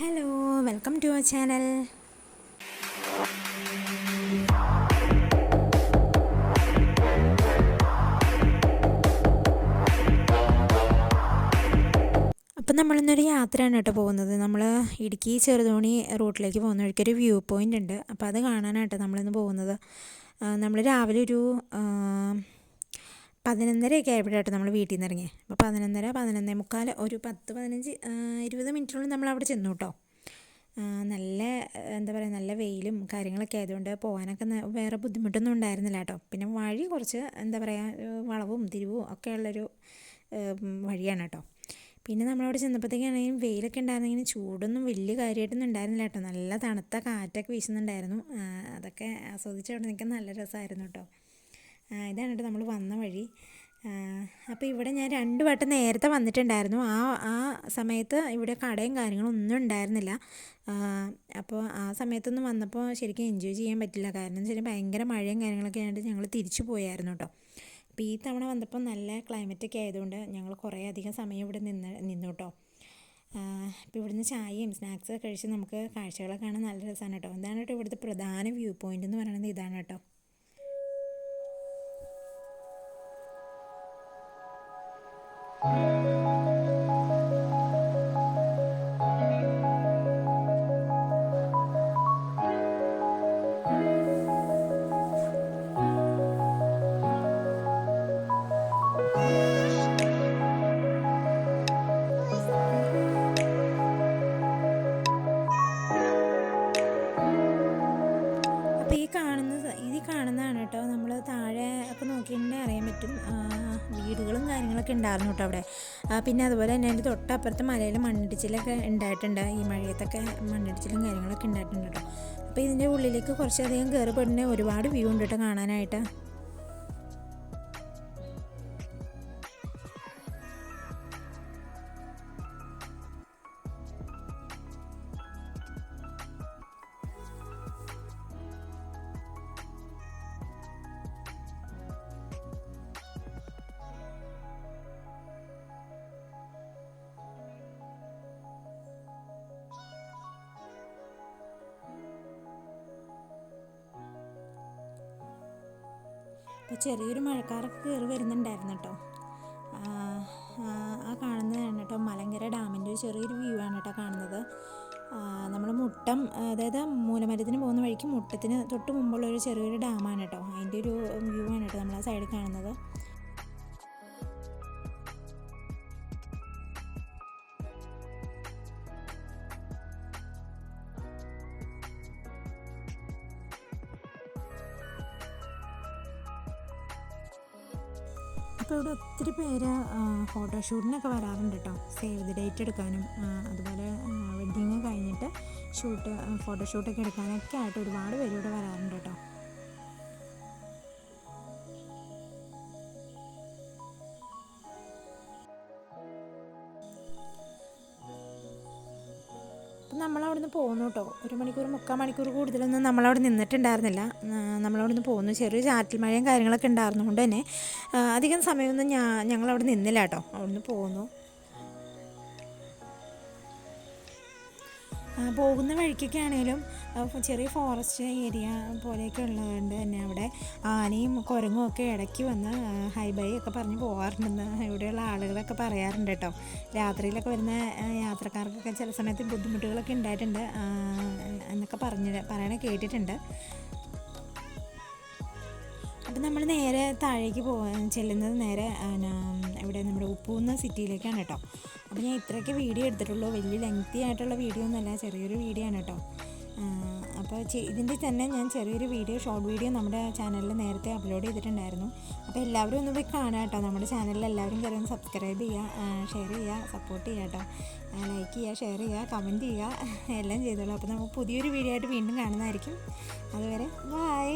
Hello, welcome to our channel. അപ്പം നമ്മളിന്നൊരു യാത്രയാണ് കേട്ടോ പോകുന്നത്. നമ്മൾ ഇടുക്കി ചെറുതോണി റൂട്ടിലേക്ക് പോകുന്ന വഴിക്കൊരു വ്യൂ പോയിൻ്റ് ഉണ്ട്. അപ്പോൾ അത് കാണാനായിട്ടോ നമ്മളിന്ന് പോകുന്നത്. നമ്മൾ രാവിലെ ഒരു 11:30 ആയപ്പോഴാട്ടോ നമ്മൾ വീട്ടിൽ നിന്ന് ഇറങ്ങിയത്. അപ്പോൾ 11:30 ഒരു 10-15-20 മിനിറ്റിനുള്ളിൽ നമ്മളവിടെ ചെന്നു കേട്ടോ. നല്ല എന്താ പറയുക, നല്ല വെയിലും കാര്യങ്ങളൊക്കെ ആയതുകൊണ്ട് പോകാനൊക്കെ വേറെ ബുദ്ധിമുട്ടൊന്നും ഉണ്ടായിരുന്നില്ല കേട്ടോ. പിന്നെ വഴി കുറച്ച് എന്താ പറയുക, വളവും തിരിവും ഒക്കെ ഉള്ളൊരു വഴിയാണ് കേട്ടോ. പിന്നെ നമ്മളവിടെ ചെന്നപ്പോഴത്തേക്കാണെങ്കിലും വെയിലൊക്കെ ഉണ്ടായിരുന്നെങ്കിലും ചൂടൊന്നും വലിയ കാര്യമായിട്ടൊന്നും ഉണ്ടായിരുന്നില്ല കേട്ടോ. നല്ല തണുത്ത കാറ്റൊക്കെ വീശുന്നുണ്ടായിരുന്നു. അതൊക്കെ ആസ്വദിച്ചവിടെ നിൽക്കാൻ നല്ല രസമായിരുന്നു കേട്ടോ. ഇതാണ് കേട്ടോ നമ്മൾ വന്ന വഴി. അപ്പോൾ ഇവിടെ ഞാൻ 2 വട്ടം നേരത്തെ വന്നിട്ടുണ്ടായിരുന്നു. ആ സമയത്ത് ഇവിടെ കടയും കാര്യങ്ങളും ഒന്നും ഉണ്ടായിരുന്നില്ല. അപ്പോൾ ആ സമയത്തൊന്നും വന്നപ്പോൾ ശരിക്കും എൻജോയ് ചെയ്യാൻ പറ്റില്ല. കാരണം എന്ന് വെച്ചാൽ ഭയങ്കര മഴയും കാര്യങ്ങളൊക്കെ ആയിട്ട് ഞങ്ങൾ തിരിച്ചു പോയായിരുന്നു കേട്ടോ. അപ്പോൾ ഈ തവണ വന്നപ്പോൾ നല്ല ക്ലൈമറ്റൊക്കെ ആയതുകൊണ്ട് ഞങ്ങൾ കുറേ അധികം സമയം ഇവിടെ നിന്നു കേട്ടോ. ഇപ്പോൾ ഇവിടുന്ന് ചായയും സ്നാക്സൊക്കെ കഴിച്ച് നമുക്ക് കാഴ്ചകളൊക്കെ കാണാൻ നല്ല രസമാണ് കേട്ടോ. ഇതാണ് കേട്ടോ ഇവിടുത്തെ പ്രധാന വ്യൂ പോയിൻ്റ് എന്ന് പറയുന്നത്, ഇതാണ് കേട്ടോ. ഈ കാണുന്നതാണ് കേട്ടോ, നമ്മൾ താഴെ ഒക്കെ നോക്കിയിട്ടുണ്ടെങ്കിൽ അറിയാൻ പറ്റും വീടുകളും കാര്യങ്ങളൊക്കെ ഉണ്ടായിരുന്നു കേട്ടോ അവിടെ. പിന്നെ അതുപോലെ തന്നെ അതിൻ്റെ തൊട്ടപ്പുറത്ത് മലയിൽ മണ്ണിടിച്ചിലൊക്കെ ഉണ്ടായിട്ടുണ്ട്. ഈ മഴയത്തൊക്കെ മണ്ണിടിച്ചിലും കാര്യങ്ങളൊക്കെ ഉണ്ടായിട്ടുണ്ട് കേട്ടോ. അപ്പോൾ ഇതിൻ്റെ ഉള്ളിലേക്ക് കുറച്ചധികം കയറിപ്പെടുന്ന ഒരുപാട് വ്യൂ ഉണ്ട് കേട്ടോ കാണാനായിട്ട്. അപ്പോൾ ചെറിയൊരു മഴക്കാറൊക്കെ കയറി വരുന്നുണ്ടായിരുന്നു കേട്ടോ. ആ കാണുന്നതാണ് കേട്ടോ മലങ്കര ഡാമിൻ്റെ ഒരു ചെറിയൊരു വ്യൂ ആണ് കേട്ടോ കാണുന്നത്. നമ്മൾ മുട്ടം, അതായത് മൂലമരത്തിന് പോകുന്ന വഴിക്ക് മുട്ടത്തിന് തൊട്ട് മുമ്പുള്ളൊരു ചെറിയൊരു ഡാമാണ് കേട്ടോ. അതിൻ്റെ ഒരു വ്യൂ ആണ് കേട്ടോ നമ്മൾ ആ സൈഡിൽ കാണുന്നത്. അപ്പോൾ ഇവിടെ ഒത്തിരി പേര് ഫോട്ടോഷൂട്ടിനൊക്കെ വരാറുണ്ട് കേട്ടോ. സേവ് ദി ഡേറ്റ് എടുക്കാനും അതുപോലെ വെഡ്ഡിങ് കഴിഞ്ഞിട്ട് ഫോട്ടോഷൂട്ടൊക്കെ എടുക്കാനൊക്കെ ആയിട്ട് ഒരുപാട് പേര് ഇവിടെ വരാറുണ്ട് കേട്ടോ. അപ്പം നമ്മളവിടുന്ന് പോന്നു കേട്ടോ. 1 മണിക്കൂർ 3/4 മണിക്കൂർ കൂടുതലൊന്നും നമ്മളവിടെ നിന്നിട്ടുണ്ടായിരുന്നില്ല. നമ്മളവിടുന്ന് പോന്നു. ചെറിയ ചാറ്റൽ മഴയും കാര്യങ്ങളൊക്കെ ഉണ്ടായിരുന്നതുകൊണ്ട് തന്നെ അധികം സമയമൊന്നും ഞങ്ങളവിടെ നിന്നില്ല കേട്ടോ. അവിടുന്ന് പോന്നു. പോകുന്ന വഴിക്കൊക്കെ ആണെങ്കിലും ചെറിയ ഫോറസ്റ്റ് ഏരിയ പോലെയൊക്കെ ഉള്ളതുകൊണ്ട് തന്നെ അവിടെ ആനയും കുരങ്ങും ഒക്കെ ഇടയ്ക്ക് വന്ന് ഹൈ ബൈ ഒക്കെ പറഞ്ഞ് പോകാറുണ്ടെന്ന് ഇവിടെയുള്ള ആളുകളൊക്കെ പറയാറുണ്ട് കേട്ടോ. രാത്രിയിലൊക്കെ വരുന്ന യാത്രക്കാർക്കൊക്കെ ചില സമയത്ത് ബുദ്ധിമുട്ടുകളൊക്കെ ഉണ്ടായിട്ടുണ്ട് എന്നൊക്കെ പറയണ കേട്ടിട്ടുണ്ട്. അപ്പം നമ്മൾ നേരെ താഴേക്ക് ചെല്ലുന്നത് നേരെ ഇവിടെ നമ്മുടെ ഉപ്പൂന്ന് സിറ്റിയിലേക്കാണ് കേട്ടോ. അപ്പോൾ ഞാൻ ഇത്രയൊക്കെ വീഡിയോ എടുത്തിട്ടുള്ളൂ. വലിയ ലെങ്തി ആയിട്ടുള്ള വീഡിയോ ഒന്നുമല്ല, ചെറിയൊരു വീഡിയോ ആണ് കേട്ടോ. അപ്പോൾ ഇതിൻ്റെ തന്നെ ഞാൻ ചെറിയൊരു ഷോർട്ട് വീഡിയോ നമ്മുടെ ചാനലിൽ നേരത്തെ അപ്ലോഡ് ചെയ്തിട്ടുണ്ടായിരുന്നു. അപ്പോൾ എല്ലാവരും ഒന്ന് പോയി കാണുക കേട്ടോ. നമ്മുടെ ചാനലിൽ എല്ലാവരും കയറി ഒന്ന് സബ്സ്ക്രൈബ് ചെയ്യുക, ഷെയർ ചെയ്യുക, സപ്പോർട്ട് ചെയ്യുക കേട്ടോ. ലൈക്ക് ചെയ്യുക, ഷെയർ ചെയ്യുക, കമൻറ്റ് ചെയ്യുക, എല്ലാം ചെയ്തോളൂ. അപ്പോൾ നമുക്ക് പുതിയൊരു വീഡിയോ ആയിട്ട് വീണ്ടും കാണുന്നതായിരിക്കും. അതുവരെ ബൈ.